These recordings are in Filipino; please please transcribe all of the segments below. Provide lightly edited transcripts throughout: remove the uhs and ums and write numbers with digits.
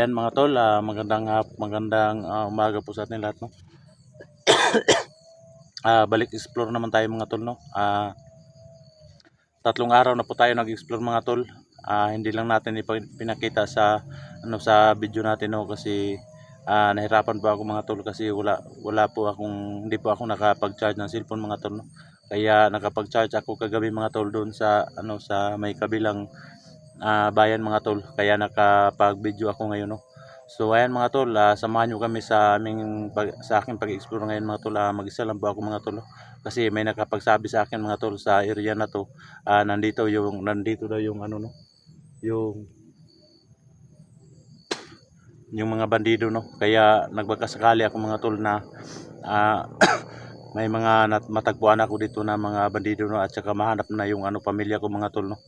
ayan mga tol, magandang umaga po sa atin lahat, no. Balik explore naman tayo mga tol, no. 3 araw na po tayo nag-explore mga tol. Hindi lang natin pinakita sa sa video natin, no, kasi nahirapan po ako mga tol kasi wala po akong hindi po ako nakapag-charge ng cellphone mga tol, no. Kaya nakapag-charge ako kagabi mga tol doon sa sa may kabilang bayan mga tol, kaya nakapag-video ako ngayon, no. So ayan mga tol, samahan nyo kami sa aking pag-explore ngayon mga tol. Mag-isa lang po ako mga tol, no? Kasi may nakapagsabi sa akin mga tol sa area na to, nandito daw yung no, yung mga bandido, no. Kaya nagbagkasakali ako mga tol na may mga matagpuan ako dito na mga bandido, no, at saka mahanap na yung pamilya ko mga tol, no.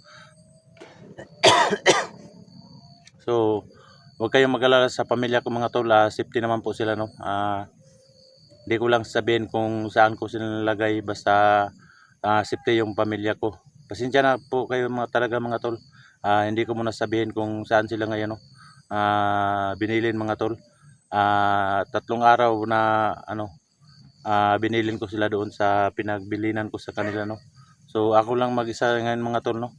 So huwag kayong mag-alala sa pamilya ko mga tol, safety naman po sila, no. Hindi ko lang sabihin kung saan ko sila nilagay, basta safety yung pamilya ko. Pasensya na po kayo talaga mga tol. Hindi ko muna sabihin kung saan sila ngayon, no. Binilin mga tol. 3 araw na binilin ko sila doon sa pinagbilinan ko sa kanila, no. So ako lang mag-isa ngayon mga tol, no.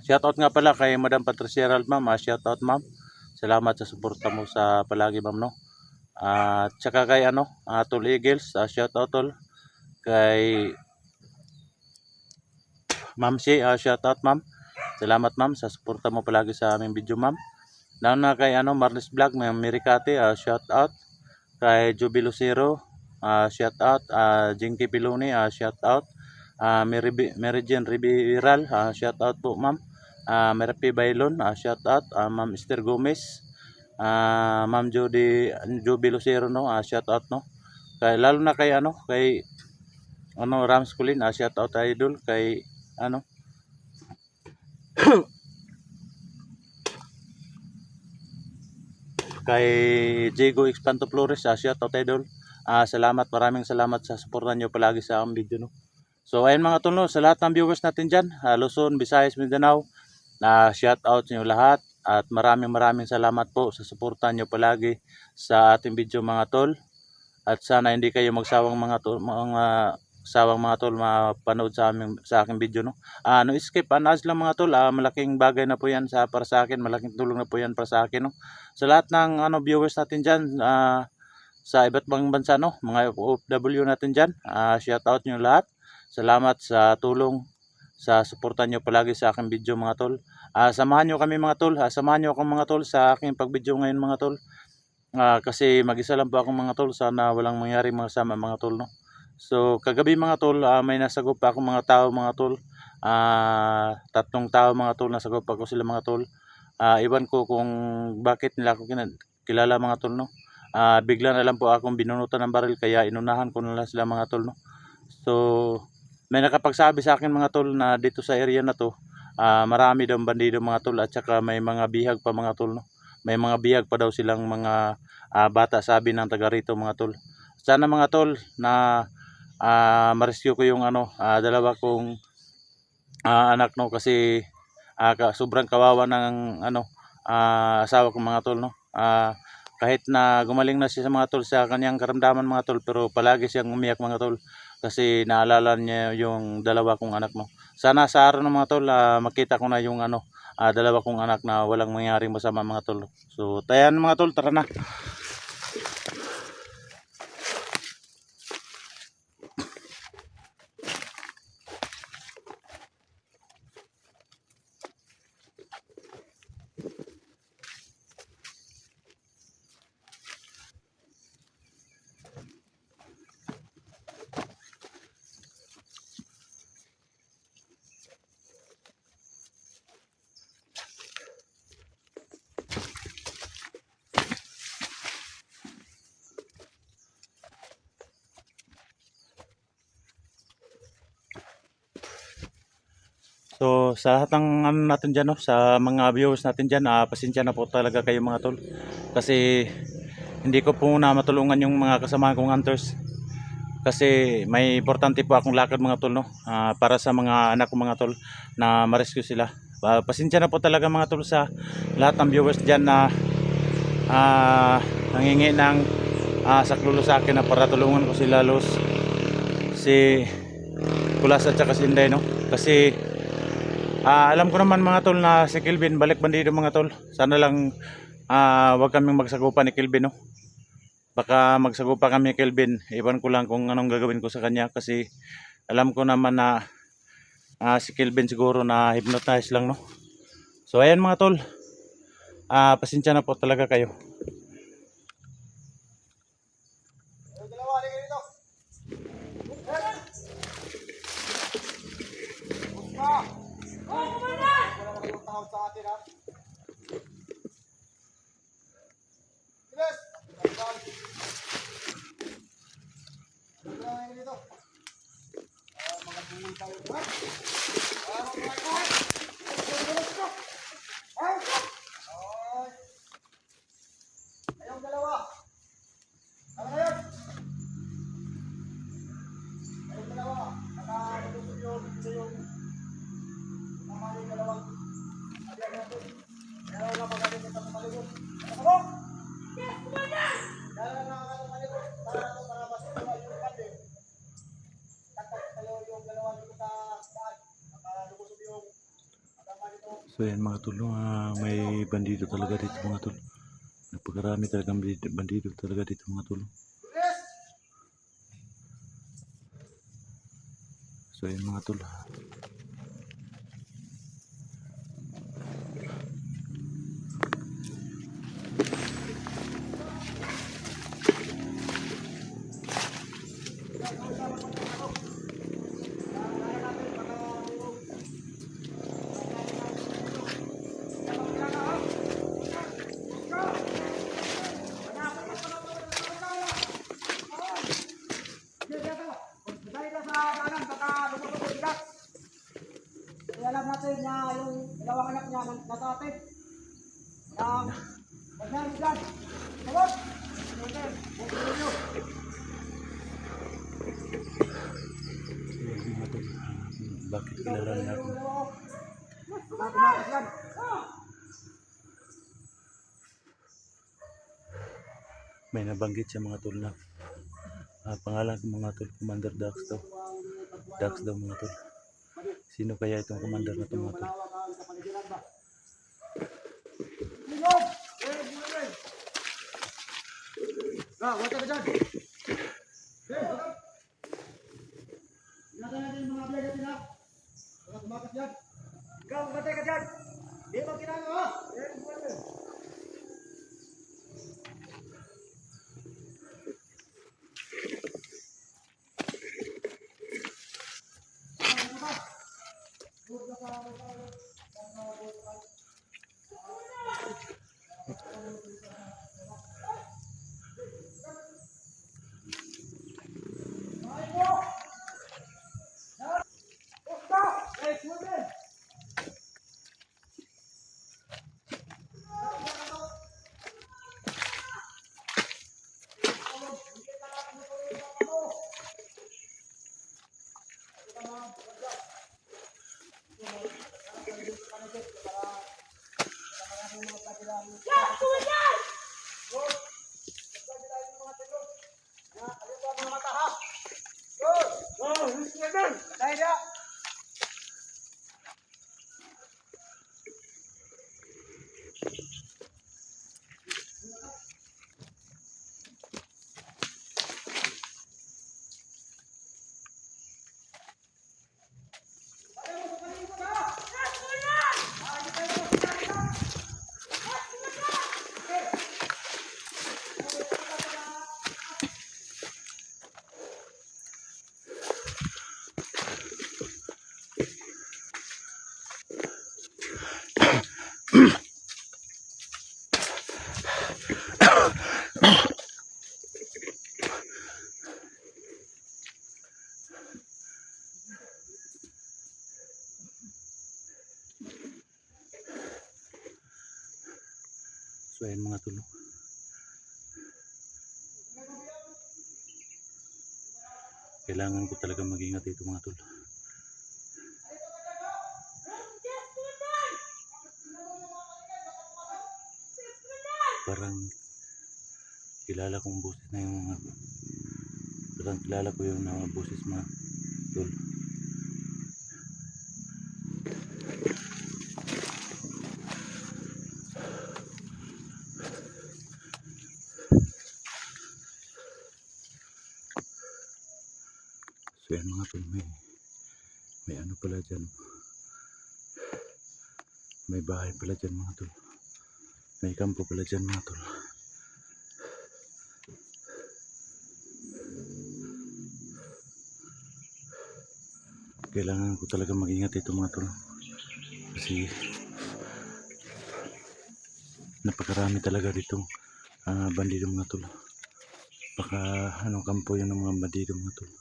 Shoutout nga pala kay Madam Patricia Herald, ma'am. Shoutout ma'am. Salamat sa suporta mo sa palagi, ma'am, no. At saka kay Tol Eagles, shoutout tol. Kay Ma'am Si, shoutout ma'am. Salamat ma'am sa suporta mo palagi sa aming video, ma'am. Lalo na kay Marlis Vlog, Ma'am Miricate, shoutout. Kay Juby Lucero, shoutout. Jinky Piloni, shoutout. Mary Jane Riberal, shoutout po ma'am. Merapi Bailon, shoutout. Ma'am Esther Gomez, Ma'am Juby Lucero, no, shoutout, no. Kay lalo na kay kay Rams Kulin, shoutout idol. Kay kay Diego Expanto Flores, shoutout idol. Salamat, maraming salamat sa suporta nyo palagi sa aming video, no. So ayun mga tol, no, sa lahat ng viewers natin dyan, Luzon, Visayas, Mindanao, shoutout nyo lahat. At maraming salamat po sa suporta nyo palagi sa ating video mga tol. At sana hindi kayo magsawang mga tol mapanood sa aking video, no. No escape anas lang mga tol, malaking bagay na po yan para sa akin, malaking tulong na po yan para sa akin, no. Sa lahat ng viewers natin diyan sa iba't ibang bansa, no, mga OFW natin diyan, shoutout nyo lahat. Salamat sa tulong, sa suporta nyo palagi sa aking video mga tol. Samahan nyo kami mga tol, samahan nyo akong mga tol sa aking pag-video ngayon mga tol. Kasi mag-isa lang po akong mga tol, sana walang mangyari masama mga tol, no. So kagabi mga tol, may nasagop pa akong mga tao mga tol. 3 tao mga tol, nasagop ako sila mga tol. Iwan ko kung bakit nila ako kilala mga tol, no. Bigla na lang po akong binunutan ng baril, kaya inunahan ko na lang sila mga tol, no. So may nakapagsabi sa akin mga tol na dito sa area na to, marami daw bandido mga tol, at saka may mga bihag pa mga tol, no. May mga bihag pa daw silang mga bata, sabi ng taga rito mga tol. Sana mga tol na ma-rescue ko yung dalawa kong anak, no, kasi sobrang kawawa ng asawa ko mga tol, no. Kahit na gumaling na siya mga tol sa kanyang karamdaman mga tol, pero palagi siyang umiyak mga tol kasi naalala niya yung dalawa kong anak, no. Sana sa araw ng mga tol makita ko na yung dalawa kong anak na walang mangyaring masama mga tol. So tayan mga tol, tara na. So sa lahat ng natin dyan, no, sa mga viewers natin dyan, pasensya na po talaga kayo mga tol. Kasi hindi ko po na matulungan yung mga kasama kong hunters. Kasi may importante po akong lakad mga tol, no, para sa mga anak ko mga tol na ma-rescue sila. Pasensya na po talaga mga tol sa lahat ng viewers dyan na nangingi ng saklulo sa akin na para tulungan ko sila si Kulas at saka si Inday, no? Kasi alam ko naman mga tol na si Kelvin balik bandido mga tol. Sana lang wag kaming magsagupa ni Kelvin, no? Baka magsagupa kami ni Kelvin, iwan ko lang kung anong gagawin ko sa kanya kasi alam ko naman na si Kelvin siguro na hypnotize lang, no? So ayan mga tol, pasensya na po talaga kayo. So yan mga tol, may bandido talaga dito mga tol. Napakarami talagang bandido talaga dito mga tol. So yan mga tol. Alam natin na yung dalawang anak niya nasa atin. Wag na dyan. Sabot! Bakit kilala niya ako? Tumakas yan. May nabanggit siya mga tol na pangalan ng mga tol, Commander Dax daw. Dax daw mga tol. Sino kaya itong commander na ito mga tol? Wala ka dyan. Ingatan natin yung mga bilag natin ha. Wala tumakas yan. Ikaw, batay ka dyan. Di ba kinano ha? So ayan mga tol. Kailangan ko talaga mag-ingat dito mga tol. parang kilala kong boses na yung mga parang kilala ko yung mga boses mga tol. So yan mga tol, may ano pala dyan, may bahay pala dyan mga tol, may kampo pala dyan mga tol. Kailangan ko talaga mag-ingat ito mga tol, kasi napakarami talaga ditong bandido mga tol. Baka anong kampo yun ng mga bandido mga tol.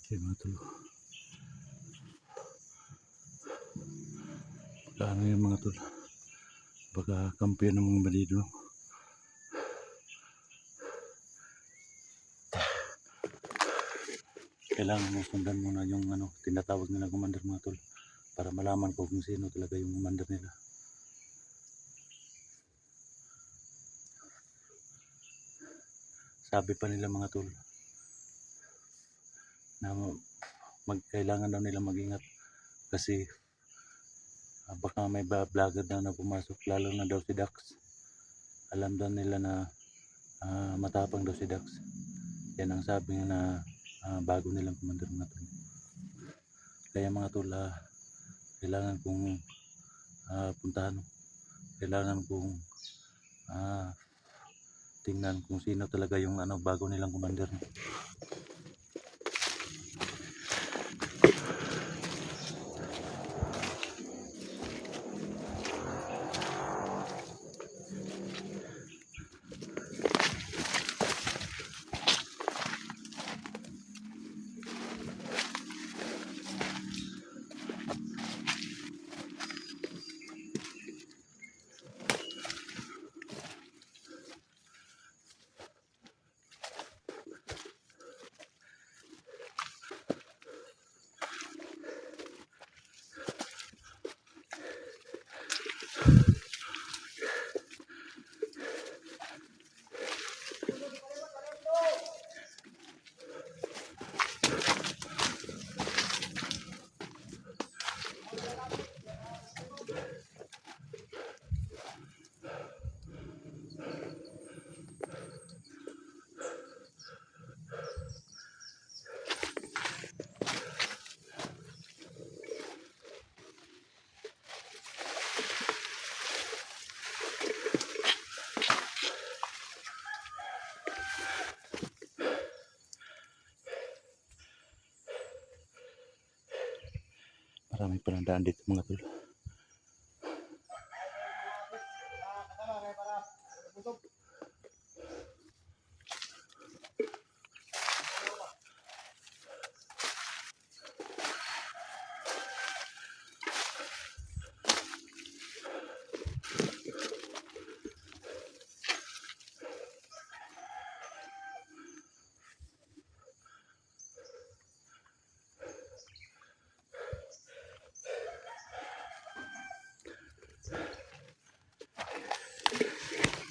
Okay mga tol, ano yung mga tol, baka kampiyon ng mga bandido. Kailangan mo sundan muna yung tinatawag nila commander mga tol, para malaman ko kung sino talaga yung commander nila. Sabi pa nila mga tol na kailangan daw nila mag-ingat kasi baka may vlogger daw na pumasok, lalo na daw si Dax. Alam daw nila na matapang daw si Dax. Yan ang sabi niya na bago nilang commander mga tol. Kaya mga tol, kailangan kong puntahan, kailangan kong tingnan kung sino talaga yung bago nilang commander. Marami pa ng daan dito mga tol.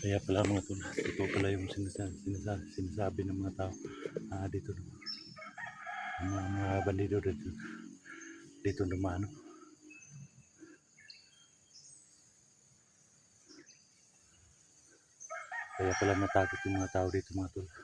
Kaya pala mga tol, ito pala yung sinasabi ng mga tao dito. No? Ang mga bandido dito dumano. Kaya pala natakot yung mga tao dito mga tol.